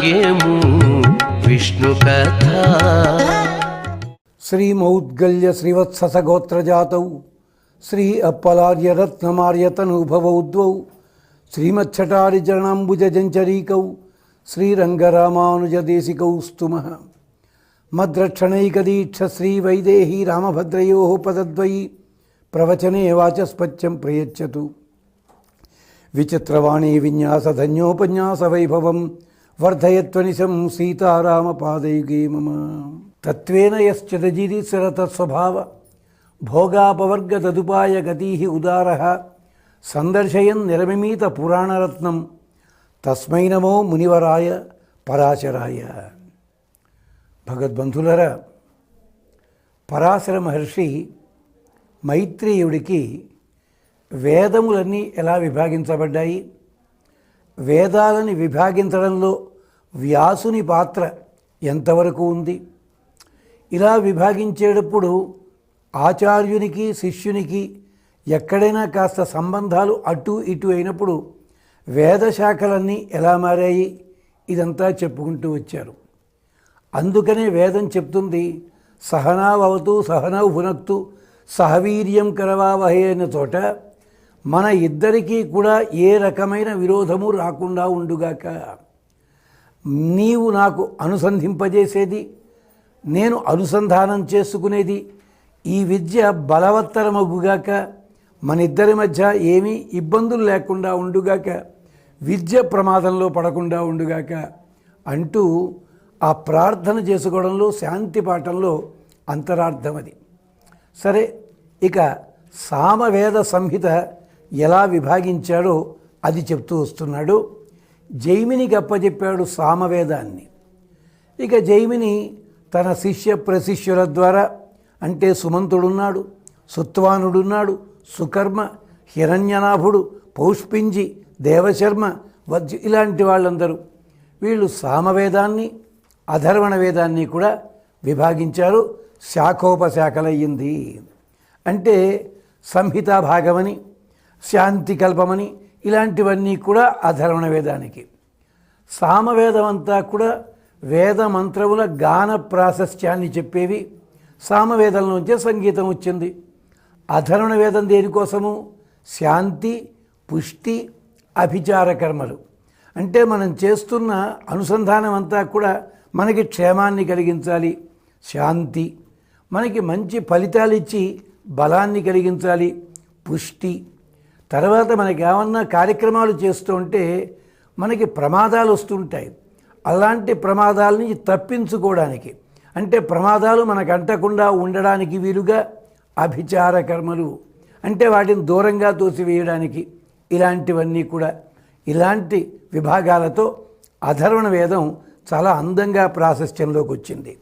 భాగ్యము విష్ణు కథ. శ్రీమౌద్గల్య శ్రీవత్సగోత్రజాతౌ శ్రీ అప్పలార్య రత్నమార్యతనూభవౌ ద్వౌ శ్రీమచ్చటారిచరణాంబుజంచరీకౌ శ్రీరంగరామానుజదేశికౌ స్తుమః. మద్రక్షణైకదీక్ష శ్రీవైదేహీ రామభద్రయోః పదద్వయీ ప్రవచనే వాచస్పత్యం ప్రయచ్చతు. విచిత్రవాణీ విన్యాసధన్యోపన్యాస వైభవం వర్ధయత్వనిశం సీతారామపాదయుగే మమ. తత్వేన యశ్చిదజిరీశ్వరతస్వభావ భోగాపవర్గతదుపాయ గతీః ఉదారః సందర్శయన్ నిరమిమీత పురాణరత్నం తస్మై నమో మునివరాయ పరాశరాయ. భగవద్బంధులరా, పరాశర మహర్షి మైత్రేయుడికి వేదములన్నీ ఎలా విభాగించబడ్డాయి, వేదాలని విభాగించడంలో వ్యాసుని పాత్ర ఎంతవరకు ఉంది, ఇలా విభాగించేటప్పుడు ఆచార్యునికి శిష్యునికి ఎక్కడైనా కాస్త సంబంధాలు అటు ఇటు అయినప్పుడు వేదశాఖలన్నీ ఎలా మారాయి, ఇదంతా చెప్పుకుంటూ వచ్చారు. అందుకనే వేదం చెప్తుంది, సహనావతు సహనౌ భునక్తు సహవీర్యం కరవావహే అన్న చోట మన ఇద్దరికీ కూడా ఏ రకమైన విరోధము రాకుండా ఉండుగాక, నీవు నాకు అనుసంధింపజేసేది, నేను అనుసంధానం చేసుకునేది, ఈ విద్య బలవత్తరమగుగాక, మన ఇద్దరి మధ్య ఏమీ ఇబ్బందులు లేకుండా ఉండుగాక, విద్య ప్రమాదంలో పడకుండా ఉండుగాక అంటూ ఆ ప్రార్థన చేసుకోవడంలో శాంతి పాఠంలో అంతరార్థం అది. సరే, ఇక సామవేద సంహిత ఎలా విభాగించాడో అది చెప్తూ వస్తున్నాడు. జైమినికి అప్పచెప్పాడు సామవేదాన్ని. ఇక జైమిని తన శిష్య ప్రశిష్యుల ద్వారా, అంటే సుమంతుడున్నాడు, సుత్వానుడున్నాడు, సుకర్మ, హిరణ్యనాభుడు, పౌష్పింజి, దేవశర్మ, వజ్జ, ఇలాంటి వాళ్ళందరూ వీళ్ళు సామవేదాన్ని అధర్వణ వేదాన్ని కూడా విభాగించారు. శాఖోపశాఖలయ్యింది. అంటే సంహితా భాగమని, శాంతి కల్పమని ఇలాంటివన్నీ కూడా అధర్వణ వేదానికి. సామవేదం అంతా కూడా వేద మంత్రముల గాన ప్రాశస్త్యాన్ని చెప్పేవి. సామవేదం నుంచే సంగీతం వచ్చింది. అధర్వణ వేదం దేనికోసము? శాంతి, పుష్టి, అభిచార కర్మలు. అంటే మనం చేస్తున్న అనుసంధానం అంతా కూడా మనకి క్షేమాన్ని కలిగించాలి, శాంతి, మనకి మంచి ఫలితాలు ఇచ్చి బలాన్ని కలిగించాలి, పుష్టి. తర్వాత మనకి ఏమన్నా కార్యక్రమాలు చేస్తూ ఉంటే మనకి ప్రమాదాలు వస్తుంటాయి. అలాంటి ప్రమాదాల నుంచి తప్పించుకోవడానికి, అంటే ప్రమాదాలు మనకు అంటకుండా ఉండడానికి వీలుగా అభిచార కర్మలు, అంటే వాటిని దూరంగా తోసివేయడానికి, ఇలాంటివన్నీ కూడా. ఇలాంటి విభాగాలతో అధర్వణ వేదం చాలా అందంగా ప్రాశస్త్యంలోకి వచ్చింది.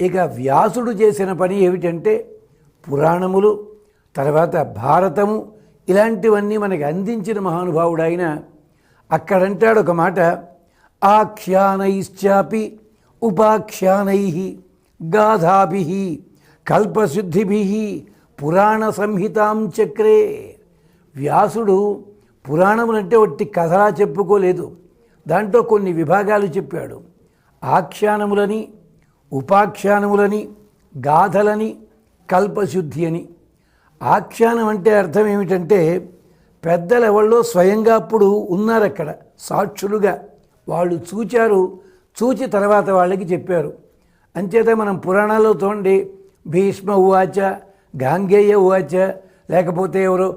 ఇక వ్యాసుడు చేసిన పని ఏమిటంటే పురాణములు, తర్వాత భారతము, ఇలాంటివన్నీ మనకి అందించిన మహానుభావుడు ఆయన. అక్కడంటాడు ఒక మాట, ఆఖ్యానైశ్చాపి ఉపాఖ్యానై గాథాభి కల్పశుద్ధిభి పురాణ సంహితాం చక్రే. వ్యాసుడు పురాణములంటే ఒట్టి కథలా చెప్పుకోలేదు, దాంట్లో కొన్ని విభాగాలు చెప్పాడు. ఆఖ్యానములని, ఉపాఖ్యానములని, గాథలని, కల్పశుద్ధి అని. ఆఖ్యానం అంటే అర్థం ఏమిటంటే పెద్దలు ఎవళ్ళో స్వయంగా అప్పుడు ఉన్నారు అక్కడ సాక్షులుగా, వాళ్ళు చూచారు, చూచి తర్వాత వాళ్ళకి చెప్పారు. అంచేత మనం పురాణాల్లో చూడండి, భీష్మ ఉవాచ, గాంగేయ ఉవాచ, లేకపోతే ఎవరో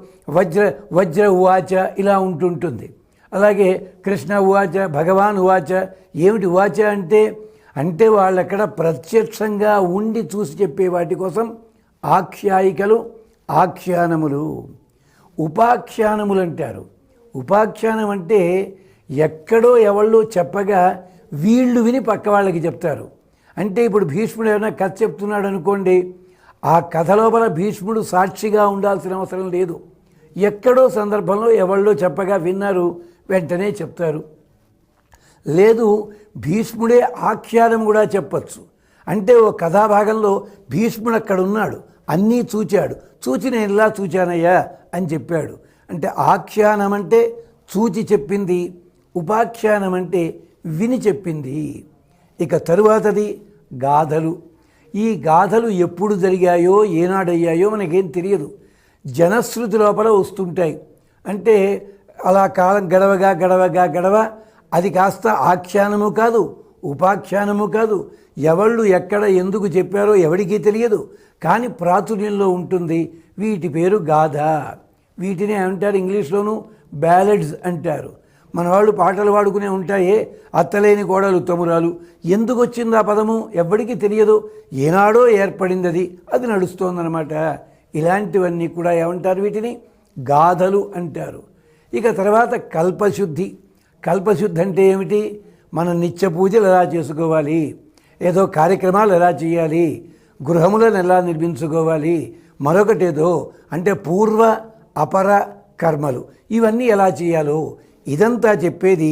వజ్ర ఉవాచ, ఇలా ఉంటుంటుంది. అలాగే కృష్ణ ఉవాచ, భగవాన్ ఉవాచ. ఏమిటి ఉవాచ అంటే వాళ్ళక్కడ ప్రత్యక్షంగా ఉండి చూసి చెప్పే వాటి కోసం ఆఖ్యాయికలు, ఆఖ్యానములు. ఉపాఖ్యానములు అంటారు. ఉపాఖ్యానం అంటే ఎక్కడో ఎవళ్ళు చెప్పగా వీళ్ళు విని పక్క వాళ్ళకి చెప్తారు. అంటే ఇప్పుడు భీష్ముడు ఏమైనా కథ చెప్తున్నాడు అనుకోండి, ఆ కథ లోపల భీష్ముడు సాక్షిగా ఉండాల్సిన అవసరం లేదు. ఎక్కడో సందర్భంలో ఎవళ్ళో చెప్పగా విన్నారు, వెంటనే చెప్తారు. లేదు, భీష్ముడే ఆఖ్యానం కూడా చెప్పచ్చు. అంటే ఓ కథాభాగంలో భీష్ముడు అక్కడ ఉన్నాడు, అన్నీ చూచాడు, చూచి నేను ఇలా చూచానయ్యా అని చెప్పాడు. అంటే ఆఖ్యానం అంటే చూచి చెప్పింది, ఉపాఖ్యానం అంటే విని చెప్పింది. ఇక తరువాతది గాథలు. ఈ గాథలు ఎప్పుడు జరిగాయో ఏనాడయ్యాయో మనకేం తెలియదు. జనశ్రుతి లోపల వస్తుంటాయి. అంటే అలా కాలం గడవ అది కాస్త ఆఖ్యానము కాదు, ఉపాఖ్యానము కాదు. ఎవళ్ళు ఎక్కడ ఎందుకు చెప్పారో ఎవరికీ తెలియదు, కానీ ప్రాచుర్యంలో ఉంటుంది. వీటి పేరు గాథ. వీటిని అంటారు ఇంగ్లీష్లోనూ బ్యాలెడ్స్ అంటారు. మన వాళ్ళు పాటలు పాడుకునే ఉంటాయే, అత్తలేని కోడలు తమురాలు. ఎందుకు వచ్చింది ఆ పదము ఎవ్వడికి తెలియదు. ఏనాడో ఏర్పడింది అది, అది నడుస్తోందనమాట. ఇలాంటివన్నీ కూడా ఏమంటారు? వీటిని గాథలు అంటారు. ఇక తర్వాత కల్పశుద్ధి. కల్పశుద్ధి అంటే ఏమిటి? మనం నిత్య పూజలు ఎలా చేసుకోవాలి, ఏదో కార్యక్రమాలు ఎలా చేయాలి, గృహములను ఎలా నిర్మించుకోవాలి, మరొకటేదో అంటే పూర్వ అపర కర్మలు ఇవన్నీ ఎలా చేయాలో ఇదంతా చెప్పేది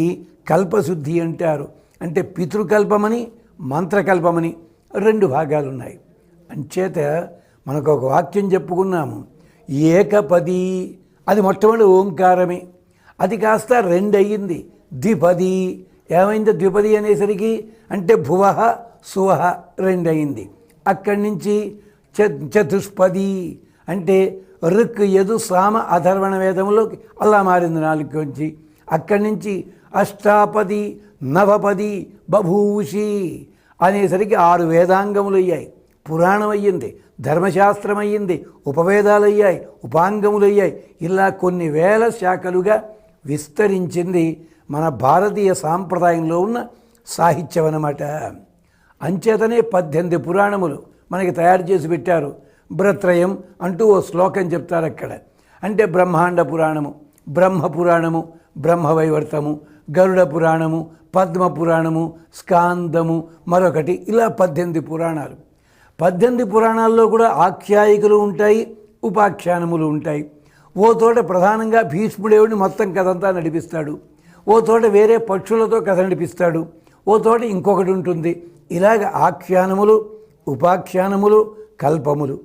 కల్పశుద్ధి అంటారు. అంటే పితృకల్పమని మంత్రకల్పమని రెండు భాగాలున్నాయి. అంచేత మనకు ఒక వాక్యం చెప్పుకున్నాము, ఏకపది. అది మొట్టమొదటి ఓంకారమే. అది కాస్త రెండయింది, ద్విపది. ఏమైంది ద్విపది అనేసరికి? అంటే భువః సువః రెండయింది. అక్కడి నుంచి చతుష్పది అంటే ఋక్ యజు సామ అథర్వణ వేదములోకి అలా మారింది నాలుగుకి. అక్కడి నుంచి అష్టాపది నవపది బభూషి అనేసరికి 6 వేదాంగములు అయ్యాయి. పురాణం అయ్యింది, ధర్మశాస్త్రం అయ్యింది, ఉపవేదాలు అయ్యాయి, ఉపాంగములు అయ్యాయి. ఇలా కొన్ని వేల శాఖలుగా విస్తరించింది మన భారతీయ సాంప్రదాయంలో ఉన్న సాహిత్యం అన్నమాట. అంచేతనే 18 పురాణములు మనకి తయారు చేసి పెట్టారు. భ్రత్రయం అంటూ ఓ శ్లోకం చెప్తారు అక్కడ. అంటే బ్రహ్మాండ పురాణము, బ్రహ్మ పురాణము, బ్రహ్మవైవర్తము, గరుడ పురాణము, పద్మ పురాణము, స్కాందము, మరొకటి, ఇలా 18 పురాణాలు. 18 పురాణాల్లో కూడా ఆఖ్యాయికలు ఉంటాయి, ఉపాఖ్యానములు ఉంటాయి. ఓ తోట ప్రధానంగా భీష్ముడేవుడిని మొత్తం కథంతా నడిపిస్తాడు, ఓ తోట వేరే పక్షులతో కథ నడిపిస్తాడు, ఓ తోట ఇంకొకటి ఉంటుంది. ఇలాగ ఆఖ్యానములు, ఉపాఖ్యానములు, కల్పములు.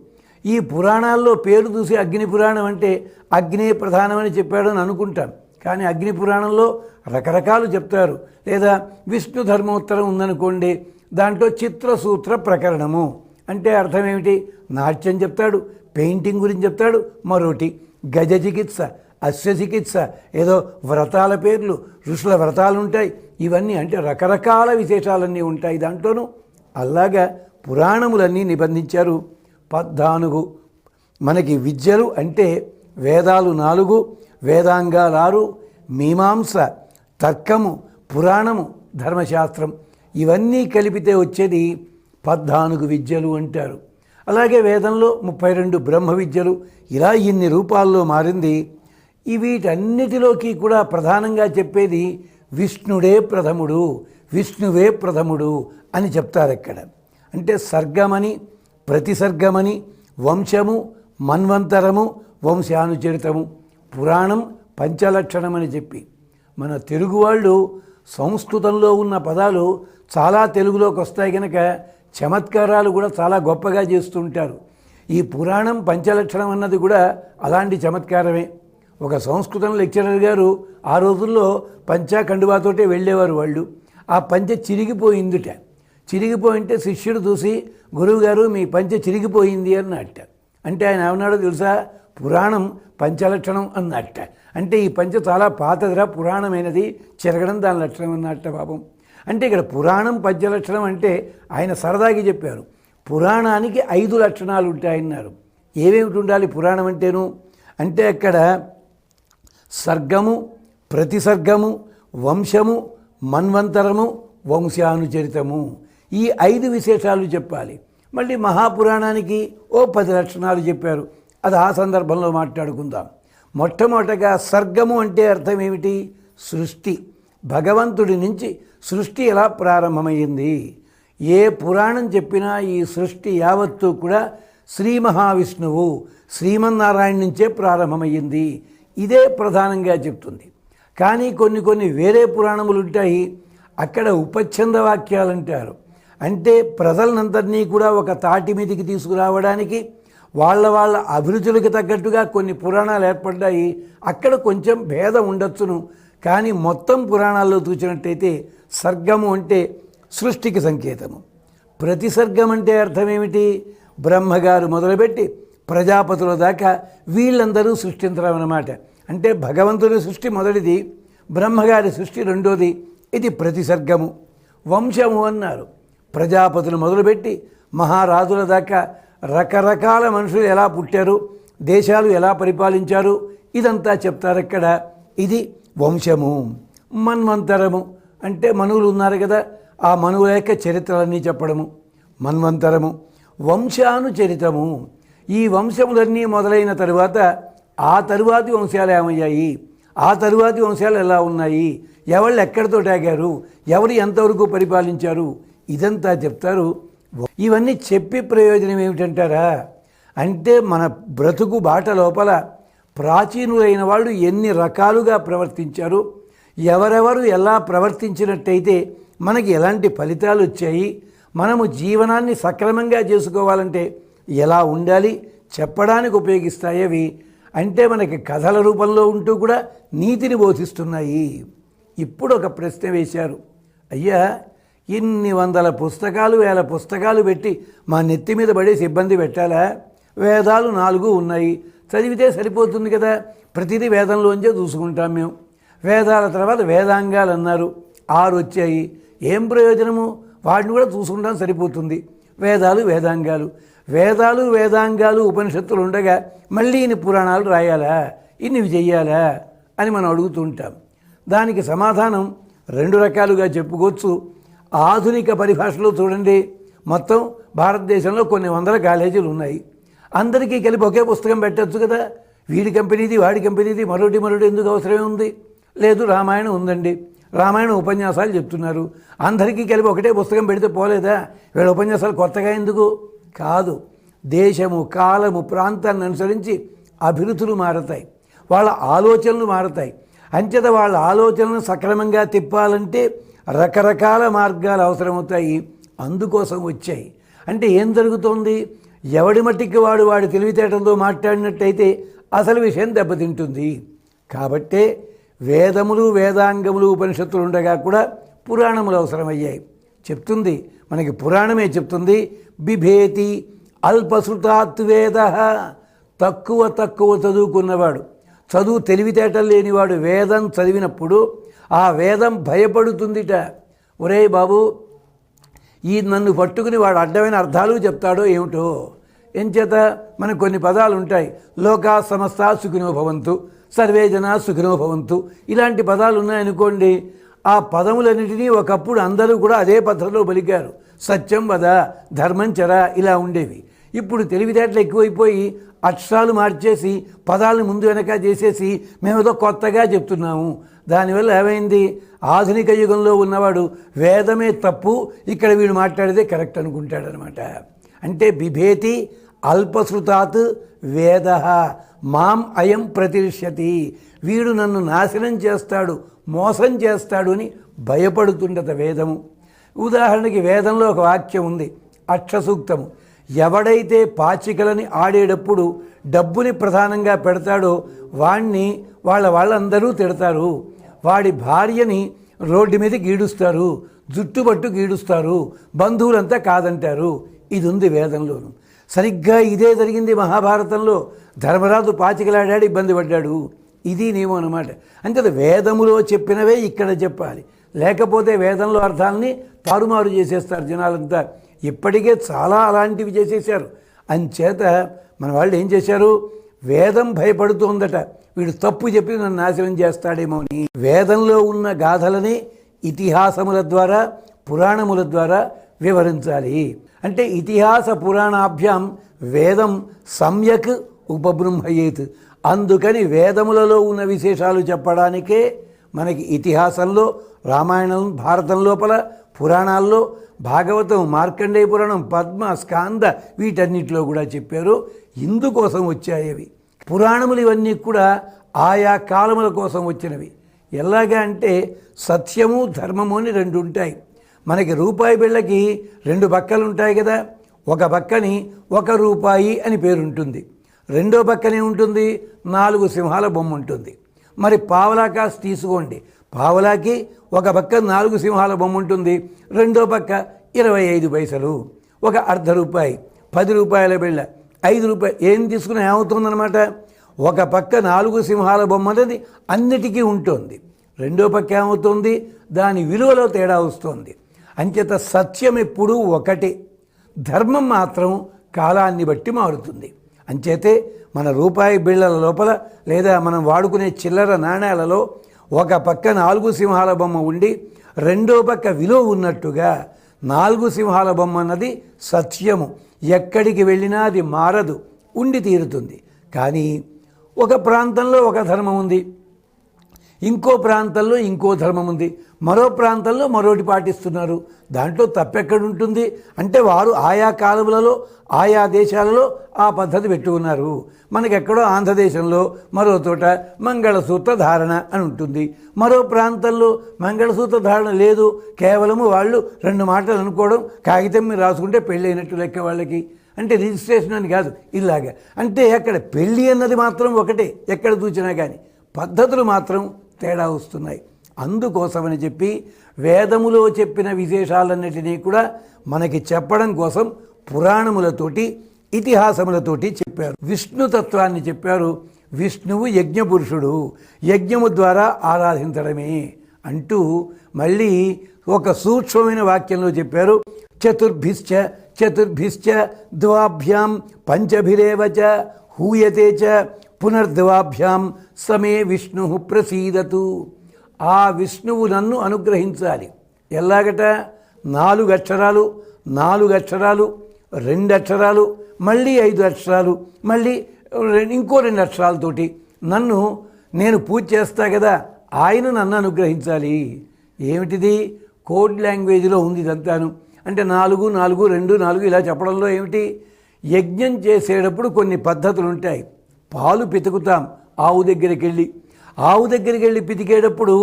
ఈ పురాణాల్లో పేరు చూసి అగ్ని పురాణం అంటే అగ్నే ప్రధానమని చెప్పాడు అని అనుకుంటాం, కానీ అగ్ని పురాణంలో రకరకాలు చెప్తారు. లేదా విష్ణు ధర్మోత్తరం ఉందనుకోండి, దాంట్లో చిత్రసూత్ర ప్రకరణము అంటే అర్థం ఏమిటి? నాట్యం చెప్తాడు, పెయింటింగ్ గురించి చెప్తాడు, మరోటి గజ చికిత్స, అశ్వ చికిత్స, ఏదో వ్రతాల పేర్లు, ఋషుల వ్రతాలు ఉంటాయి. ఇవన్నీ అంటే రకరకాల విశేషాలన్నీ ఉంటాయి దాంట్లోనూ. అలాగా పురాణములన్నీ నిబంధించారు. 14 మనకి విద్యలు అంటే వేదాలు 4, వేదాంగాలు 6, మీమాంస, తర్కము, పురాణము, ధర్మశాస్త్రం ఇవన్నీ కలిపితే వచ్చేది 14 విద్యలు అంటారు. అలాగే వేదంలో 32 బ్రహ్మ విద్యలు. ఇలా ఇన్ని రూపాల్లో మారింది. వీటన్నిటిలోకి కూడా ప్రధానంగా చెప్పేది విష్ణుడే ప్రథముడు, విష్ణువే ప్రథముడు అని చెప్తారు అక్కడ. అంటే సర్గమని, ప్రతిసర్గమని, వంశము, మన్వంతరము, వంశానుచరితము, పురాణం, పంచలక్షణమని చెప్పి మన తెలుగు వాళ్ళు సంస్కృతంలో ఉన్న పదాలు చాలా తెలుగులోకి వస్తాయి కనుక చమత్కారాలు కూడా చాలా గొప్పగా చేస్తుంటారు. ఈ పురాణం పంచలక్షణం అన్నది కూడా అలాంటి చమత్కారమే. ఒక సంస్కృతం లెక్చరర్ గారు ఆ రోజుల్లో పంచా కండువాతోటే వెళ్ళేవారు వాళ్ళు. ఆ పంచె చిరిగిపోయిందిట. చిరిగిపోయింటే శిష్యుడు చూసి, గురువుగారు మీ పంచె చిరిగిపోయింది అన్నట్ట. అంటే ఆయన ఏమన్నాడో తెలుసా? పురాణం పంచలక్షణం అన్నట్ట. అంటే ఈ పంచె చాలా పాతదిరా, పురాణమైనది, చిరగడం దాని లక్షణం అన్నట్ట పాపం. అంటే ఇక్కడ పురాణం పంచలక్షణం అంటే ఆయన సరదాకి చెప్పారు. పురాణానికి 5 లక్షణాలు ఉంటాయన్నారు. ఏమేమిటి ఉండాలి పురాణం అంటేను? అంటే అక్కడ సర్గము, ప్రతిసర్గము, వంశము, మన్వంతరము, వంశానుచరితము, ఈ 5 విశేషాలు చెప్పాలి. మళ్ళీ మహాపురాణానికి ఓ 10 లక్షణాలు చెప్పారు. అది ఆ సందర్భంలో మాట్లాడుకుందాం. మొట్టమొదటగా సర్గము అంటే అర్థం ఏమిటి? సృష్టి. భగవంతుడి నుంచి సృష్టి ఎలా ప్రారంభమైంది? ఏ పురాణం చెప్పినా ఈ సృష్టి యావత్తు కూడా శ్రీ మహావిష్ణువు, శ్రీమన్నారాయణ నుంచే ప్రారంభమయ్యింది. ఇదే ప్రధానంగా చెప్తుంది. కానీ కొన్ని వేరే పురాణములు ఉంటాయి, అక్కడ ఉపచ్ఛంద వాక్యాలు అంటారు. అంటే ప్రజలనందరినీ కూడా ఒక తాటి మీదికి తీసుకురావడానికి వాళ్ళ అభిరుచులకు తగ్గట్టుగా కొన్ని పురాణాలు ఏర్పడ్డాయి. అక్కడ కొంచెం భేదం ఉండొచ్చును, కానీ మొత్తం పురాణాల్లో చూసినట్టయితే సర్గము అంటే సృష్టికి సంకేతము. ప్రతి సర్గం అంటే అర్థం ఏమిటి? బ్రహ్మగారు మొదలుపెట్టి ప్రజాపతుల దాకా వీళ్ళందరూ సృష్టించడం అన్నమాట. అంటే భగవంతుని సృష్టి మొదటిది, బ్రహ్మగారి సృష్టి రెండోది. ఇది ప్రతి సర్గము. వంశము అన్నారు. ప్రజాపతులు మొదలుపెట్టి మహారాజుల దాకా రకరకాల మనుషులు ఎలా పుట్టారు, దేశాలు ఎలా పరిపాలించారు, ఇదంతా చెప్తారు అక్కడ. ఇది వంశము. మన్వంతరము అంటే మనువులు ఉన్నారు కదా, ఆ మనువుల యొక్క చరిత్రలన్నీ చెప్పడము మన్వంతరము. వంశానుచరితము, ఈ వంశములన్నీ మొదలైన తరువాత ఆ తరువాతి వంశాలు ఏమయ్యాయి, ఆ తరువాతి వంశాలు ఎలా ఉన్నాయి, ఎవళ్ళు ఎక్కడితో తాగారు, ఎవరు ఎంతవరకు పరిపాలించారు, ఇదంతా చెప్తారు. ఇవన్నీ చెప్పి ప్రయోజనం ఏమిటంటారా? అంటే మన బ్రతుకు బాట లోపల ప్రాచీనులైన వాళ్ళు ఎన్ని రకాలుగా ప్రవర్తించారు, ఎవరెవరు ఎలా ప్రవర్తించినట్టయితే మనకి ఎలాంటి ఫలితాలు వచ్చాయి, మనము జీవనాన్ని సక్రమంగా చేసుకోవాలంటే ఎలా ఉండాలి చెప్పడానికి ఉపయోగిస్తాయి అవి. అంటే మనకి కథల రూపంలో ఉంటూ కూడా నీతిని బోధిస్తున్నాయి. ఇప్పుడు ఒక ప్రశ్న వేశారు, అయ్యా ఇన్ని వందల పుస్తకాలు వేల పుస్తకాలు పెట్టి మా నెత్తి మీద పడేసి ఇబ్బంది పెట్టాలా? వేదాలు 4 ఉన్నాయి, చదివితే సరిపోతుంది కదా, ప్రతిదీ వేదంలోంచే చూసుకుంటాం మేము. వేదాల తర్వాత వేదాంగాలు అన్నారు, 6 వచ్చాయి. ఏం ప్రయోజనము? వాటిని కూడా చూసుకుంటాం సరిపోతుంది. వేదాలు వేదాంగాలు, వేదాలు వేదాంగాలు ఉపనిషత్తులు ఉండగా మళ్ళీ ఇన్ని పురాణాలు రాయాలా, ఇన్ని చెయ్యాలా అని మనం అడుగుతుంటాం. దానికి సమాధానం 2 రకాలుగా చెప్పుకోవచ్చు. ఆధునిక పరిభాషలో చూడండి, మొత్తం భారతదేశంలో కొన్ని వందల కాలేజీలు ఉన్నాయి. అందరికీ కలిపి ఒకే పుస్తకం పెట్టచ్చు కదా, వీడి కంపెనీది వాడి కంపెనీది మరొకటి ఎందుకు అవసరమే ఉంది? లేదు, రామాయణం ఉందండి, రామాయణ ఉపన్యాసాలు చెప్తున్నారు, అందరికీ కలిపి ఒకటే పుస్తకం పెడితే పోలేదా? వీళ్ళ ఉపన్యాసాలు కొత్తగా ఎందుకు? కాదు, దేశము కాలము ప్రాంతాన్ని అనుసరించి అభిరుచులు మారతాయి, వాళ్ళ ఆలోచనలు మారతాయి. అంచేత వాళ్ళ ఆలోచనలను సక్రమంగా తిప్పాలంటే రకరకాల మార్గాలు అవసరమవుతాయి, అందుకోసం వచ్చాయి. అంటే ఏం జరుగుతోంది? ఎవడి మట్టికి వాడి తెలివితేటలతో మాట్లాడినట్టయితే అసలు విషయం దెబ్బతింటుంది. కాబట్టే వేదములు వేదాంగములు ఉపనిషత్తులు ఉండగా కూడా పురాణములు అవసరమయ్యాయి. చెప్తుంది మనకి, పురాణమే చెప్తుంది, బిభేతి అల్పశృతాత్ వేద. తక్కువ చదువుకున్నవాడు, చదువు తెలివితేటలు లేనివాడు వేదం చదివినప్పుడు ఆ వేదం భయపడుతుందిట. ఒరే బాబు, ఈ నన్ను పట్టుకుని వాడు అడ్డమైన అర్థాలు చెప్తాడో ఏమిటో. ఎంచేత మనకు కొన్ని పదాలు ఉంటాయి, లోకా సమస్తా సుఖినో భవంతు, సర్వే జనా సుఖినో భవంతు, ఇలాంటి పదాలు ఉన్నాయనుకోండి. ఆ పదములన్నిటినీ ఒకప్పుడు అందరూ కూడా అదే పద్ధతిలో పలికారు. సత్యం వద, ధర్మం చర, ఇలా ఉండేవి. ఇప్పుడు తెలివితేటలు ఎక్కువైపోయి అక్షరాలు మార్చేసి పదాలను ముందు వెనక చేసేసి మేమేదో కొత్తగా చెప్తున్నాము. దానివల్ల ఏమైంది? ఆధునిక యుగంలో ఉన్నవాడు వేదమే తప్పు, ఇక్కడ వీడు మాట్లాడితే కరెక్ట్ అనుకుంటాడనమాట. అంటే బిభేతి అల్పశృతాత్ వేద మాం అయం ప్రతిష్యతి, వీడు నన్ను నాశనం చేస్తాడు, మోసం చేస్తాడు అని భయపడుతుండట వేదము. ఉదాహరణకి వేదంలో ఒక వాక్యం ఉంది, అక్షసూక్తము. ఎవడైతే పాచికలని ఆడేటప్పుడు డబ్బుని ప్రధానంగా పెడతాడో వాణ్ణి వాళ్ళందరూ తిడతారు, వాడి భార్యని రోడ్డు మీద గీడుస్తారు, జుట్టుబట్టు గీడుస్తారు, బంధువులంతా కాదంటారు. ఇది ఉంది వేదంలోను. సరిగ్గా ఇదే జరిగింది మహాభారతంలో. ధర్మరాజు పాచికలాడాడు, ఇబ్బంది పడ్డాడు. ఇది నియమం అన్నమాట. అంటే వేదములో చెప్పినవే ఇక్కడ చెప్పాలి, లేకపోతే వేదంలో అర్థాలని తారుమారు చేసేస్తారు జనాలంతా. ఇప్పటికే చాలా అలాంటివి చేసేసారు. అంచేత మన వాళ్ళు ఏం చేశారు? వేదం భయపడుతోందట, వీడు తప్పు చెప్పి నన్ను నాశనం చేస్తాడేమో అని. వేదంలో ఉన్న గాథలని ఇతిహాసముల ద్వారా పురాణముల ద్వారా వివరించాలి. అంటే ఇతిహాస పురాణాభ్యాం వేదం సమ్యక్ ఉపబృంహయేత్. అందుకని వేదములలో ఉన్న విశేషాలు చెప్పడానికే మనకి ఇతిహాసంలో రామాయణం, భారతం లోపల పురాణాల్లో భాగవతం, మార్కండేయ పురాణం, పద్మ, స్కాంద వీటన్నిటిలో కూడా చెప్పారు. ఇందుకోసం వచ్చాయి అవి పురాణములు. ఇవన్నీ కూడా ఆయా కాలముల కోసం వచ్చినవి. ఎలాగా అంటే సత్యము ధర్మము అని 2 ఉంటాయి. మనకి రూపాయి బిళ్ళకి 2 పక్కలు ఉంటాయి కదా. ఒక పక్కని 1 రూపాయి అని పేరు ఉంటుంది, రెండో పక్కనే ఉంటుంది 4 సింహాల బొమ్మ ఉంటుంది. మరి పావలా కాసు తీసుకోండి. పావలాకి ఒక పక్క 4 సింహాల బొమ్మ ఉంటుంది, రెండో పక్క 25 పైసలు, ఒక అర్ధ రూపాయి, 10 రూపాయల బిళ్ళ, 5 రూపాయలు ఏం తీసుకున్నా ఏమవుతుందన్నమాట? ఒక పక్క 4 సింహాల బొమ్మ అనేది అన్నిటికీ ఉంటుంది, రెండో పక్క ఏమవుతుంది? దాని విలువలో తేడా వస్తుంది. అంచేత సత్యం ఎప్పుడూ ఒకటే, ధర్మం మాత్రం కాలాన్ని బట్టి మారుతుంది. అంచేతే మన రూపాయి బిళ్ళల లోపల లేదా మనం వాడుకునే చిల్లర నాణేలలో ఒక పక్క 4 సింహాల బొమ్మ ఉండి రెండో పక్క విలువ ఉన్నట్టుగా 4 సింహాల బొమ్మ అన్నది సత్యము, ఎక్కడికి వెళ్ళినా అది మారదు, ఉండి తీరుతుంది. కానీ ఒక ప్రాంతంలో ఒక ధర్మం ఉంది, ఇంకో ప్రాంతంలో ఇంకో ధర్మం ఉంది, మరో ప్రాంతంలో మరోటి పాటిస్తున్నారు. దాంట్లో తప్పెక్కడుంటుంది? అంటే వారు ఆయా కాలములలో ఆయా దేశాలలో ఆ పద్ధతి పెట్టుకున్నారు. మనకెక్కడో ఆంధ్రదేశంలో మరో చోట మంగళసూత్ర ధారణ అని ఉంటుంది, మరో ప్రాంతంలో మంగళసూత్ర ధారణ లేదు, కేవలము వాళ్ళు 2 మాటలు అనుకోవడం, కాగితం మీద రాసుకుంటే పెళ్ళి అయినట్టు లెక్క వాళ్ళకి. అంటే రిజిస్ట్రేషన్ అని కాదు, ఇలాగా. అంటే అక్కడ పెళ్ళి అన్నది మాత్రం ఒకటే ఎక్కడ చూసినా కానీ పద్ధతులు మాత్రం తేడా వస్తున్నాయి. అందుకోసమని చెప్పి వేదములో చెప్పిన విశేషాలన్నిటినీ కూడా మనకి చెప్పడం కోసం పురాణములతోటి ఇతిహాసములతోటి చెప్పారు. విష్ణుతత్వాన్ని చెప్పారు. విష్ణువు యజ్ఞపురుషుడు, యజ్ఞము ద్వారా ఆరాధించడమే అంటూ మళ్ళీ ఒక సూక్ష్మమైన వాక్యంలో చెప్పారు. చతుర్భిశ్చ చతుర్భిశ్చ ద్వాభ్యాం పంచభిరేవ చ హూయతే చ పునర్ద్వాభ్యాం సమే విష్ణు ప్రసీదతు. ఆ విష్ణువు నన్ను అనుగ్రహించాలి. ఎలాగట? 4 అక్షరాలు, 4 అక్షరాలు, 2 అక్షరాలు, మళ్ళీ 5 అక్షరాలు, మళ్ళీ ఇంకో 2 అక్షరాలతోటి నన్ను నేను పూజ చేస్తా కదా, ఆయన నన్ను అనుగ్రహించాలి. ఏమిటిది? కోడ్ లాంగ్వేజ్లో ఉంది ఇదంతాను. అంటే 4, 4, 2, 4 ఇలా చెప్పడంలో ఏమిటి? యజ్ఞం చేసేటప్పుడు కొన్ని పద్ధతులు ఉంటాయి. పాలు పితుకుతాం ఆవు దగ్గరికి వెళ్ళి, ఆవు దగ్గరికి వెళ్ళి పితికేటప్పుడు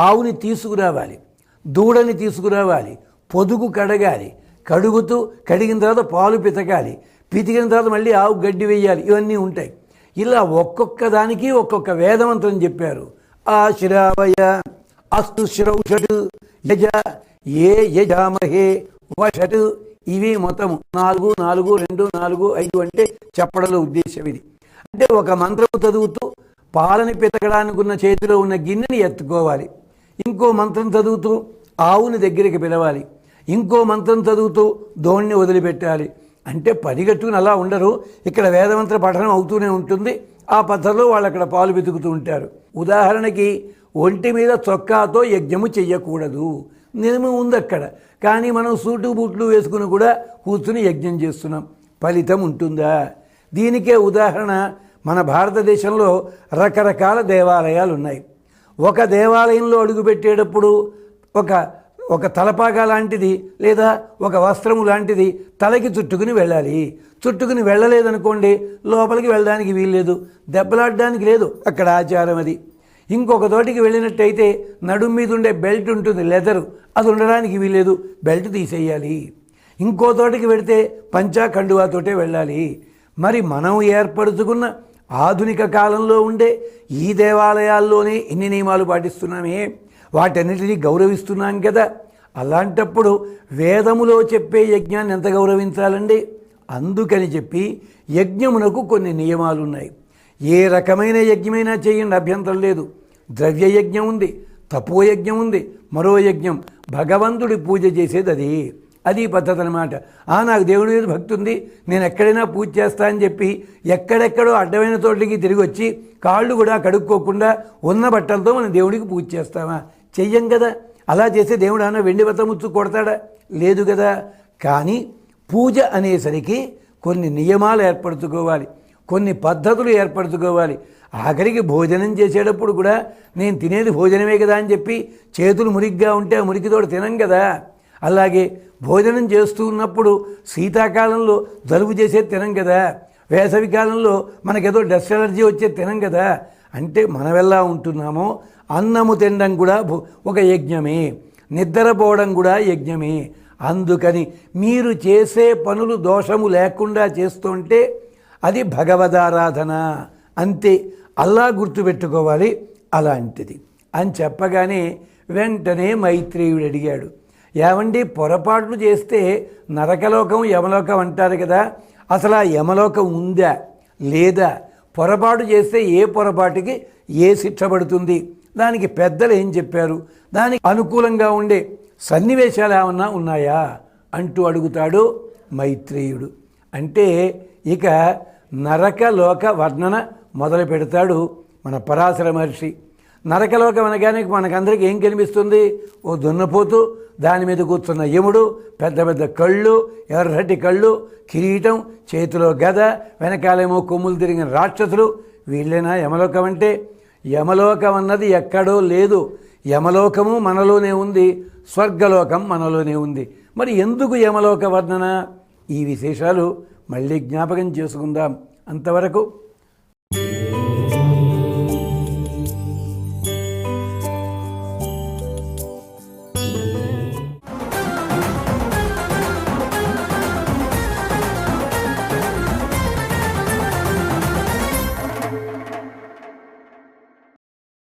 ఆవుని తీసుకురావాలి, దూడని తీసుకురావాలి, పొదుగు కడగాలి, కడిగిన తర్వాత పాలు పితకాలి, పితికిన తర్వాత మళ్ళీ ఆవు గడ్డి వేయాలి, ఇవన్నీ ఉంటాయి. ఇలా ఒక్కొక్క దానికి ఒక్కొక్క వేదమంత్రం చెప్పారు. ఆ శ్రావయ అస్తు శ్రౌషటు యజ ఏ యజామహే వషటు, ఇవి మొత్తము 4, 4, 2, 4, 5 అంటే చెప్పడంలో ఉద్దేశం ఇది. అంటే ఒక మంత్రము చదువుతూ పాలని పితకడానికి ఉన్న చేతిలో ఉన్న గిన్నెని ఎత్తుకోవాలి, ఇంకో మంత్రం చదువుతూ ఆవుని దగ్గరికి పిలవాలి, ఇంకో మంత్రం చదువుతూ దోణ్ణి వదిలిపెట్టాలి. అంటే పరిగెట్టుకుని అలా ఉండరు, ఇక్కడ వేదమంత్ర పఠనం అవుతూనే ఉంటుంది. ఆ పద్ధతిలో వాళ్ళు అక్కడ పాలు వెతుకుతూ ఉంటారు. ఉదాహరణకి ఒంటి మీద చొక్కాతో యజ్ఞము చెయ్యకూడదు నియమం ఉంది అక్కడ. కానీ మనం సూటు బూట్లు వేసుకుని కూడా కూర్చుని యజ్ఞం చేస్తున్నాం, ఫలితం ఉంటుందా? దీనికే ఉదాహరణ మన భారతదేశంలో రకరకాల దేవాలయాలు ఉన్నాయి. ఒక దేవాలయంలో అడుగుపెట్టేటప్పుడు ఒక తలపాగా లాంటిది లేదా ఒక వస్త్రము లాంటిది తలకి చుట్టుకుని వెళ్ళాలి. చుట్టుకుని వెళ్ళలేదనుకోండి లోపలికి వెళ్ళడానికి వీల్లేదు, దెబ్బలాడడానికి లేదు, అక్కడ ఆచారం అది. ఇంకొక తోటికి వెళ్ళినట్టయితే నడుము మీద ఉండే బెల్ట్ ఉంటుంది, లెదరు, అది ఉండడానికి వీల్లేదు, బెల్ట్ తీసేయాలి. ఇంకో తోటికి వెళితే పంచా కండువాతోటే వెళ్ళాలి. మరి మనం ఏర్పరచుకున్న ఆధునిక కాలంలో ఉండే ఈ దేవాలయాల్లోనే ఇన్ని నియమాలు పాటిస్తున్నామే, వాటన్నిటినీ గౌరవిస్తున్నాం కదా. అలాంటప్పుడు వేదములో చెప్పే యజ్ఞాన్ని ఎంత గౌరవించాలండి? అందుకని చెప్పి యజ్ఞమునకు కొన్ని నియమాలు ఉన్నాయి. ఏ రకమైన యజ్ఞమైనా చేయండి, అభ్యంతరం లేదు. ద్రవ్య యజ్ఞం ఉంది, తపోయజ్ఞం ఉంది, మరో యజ్ఞం భగవంతుడి పూజ చేసేది అది పద్ధతి అనమాట. నాకు దేవుడి మీద భక్తి ఉంది, నేను ఎక్కడైనా పూజ చేస్తా అని చెప్పి ఎక్కడెక్కడో అడ్డమైన తోటకి తిరిగి వచ్చి కాళ్ళు కూడా కడుక్కోకుండా ఉన్న బట్టలతో మనం దేవుడికి పూజ చేస్తామా? చెయ్యం కదా. అలా చేస్తే దేవుడు అన్న వెండి బతముచ్చు కొడతాడా? లేదు కదా. కానీ పూజ అనేసరికి కొన్ని నియమాలు ఏర్పరచుకోవాలి, కొన్ని పద్ధతులు ఏర్పరచుకోవాలి. ఆఖరికి భోజనం చేసేటప్పుడు కూడా నేను తినేది భోజనమే కదా అని చెప్పి చేతులు మురిగ్గా ఉంటే ఆ మురికితోడు తినం కదా. అలాగే భోజనం చేస్తూ ఉన్నప్పుడు శీతాకాలంలో జలుబు చేసేది తినం కదా, వేసవి కాలంలో మనకేదో డస్ట్ ఎలర్జీ వచ్చేది తినం కదా. అంటే మనం ఎలా ఉంటున్నామో అన్నము తినడం కూడా ఒక యజ్ఞమే, నిద్రపోవడం కూడా యజ్ఞమే. అందుకని మీరు చేసే పనులు దోషము లేకుండా చేస్తుంటే అది భగవదారాధన అంతే. అల్లా గుర్తుపెట్టుకోవాలి, అలాంటిది అని చెప్పగానే వెంటనే మైత్రేయుడు అడిగాడు, ఏమండి పొరపాట్లు చేస్తే నరకలోకం యమలోకం అంటారు కదా, అసలు ఆ యమలోకం ఉందా లేదా, పొరపాటు చేస్తే ఏ పొరపాటుకి ఏ శిక్ష పడుతుంది, దానికి పెద్దలు ఏం చెప్పారు, దానికి అనుకూలంగా ఉండే సన్నివేశాలు ఏమన్నా ఉన్నాయా అంటూ అడుగుతాడు మైత్రేయుడు. అంటే ఇక నరకలోక వర్ణన మొదలు పెడతాడు మన పరాశర మహర్షి. నరకలోకం అనగానే మనకందరికీ ఏం కనిపిస్తుంది, ఓ దున్నపోతు, దాని మీద కూర్చున్న యముడు, పెద్ద పెద్ద కళ్ళు, ఎర్రటి కళ్ళు, కిరీటం, చేతిలో గద, వెనకాలేమో కొమ్ములు తిరిగిన రాక్షసులు, వీళ్ళేనా యమలోకం అంటే? యమలోకం అన్నది ఎక్కడో లేదు, యమలోకము మనలోనే ఉంది, స్వర్గలోకం మనలోనే ఉంది. మరి ఎందుకు యమలోక వర్ణన? ఈ విశేషాలు మళ్ళీ జ్ఞాపకం చేసుకుందాం. అంతవరకు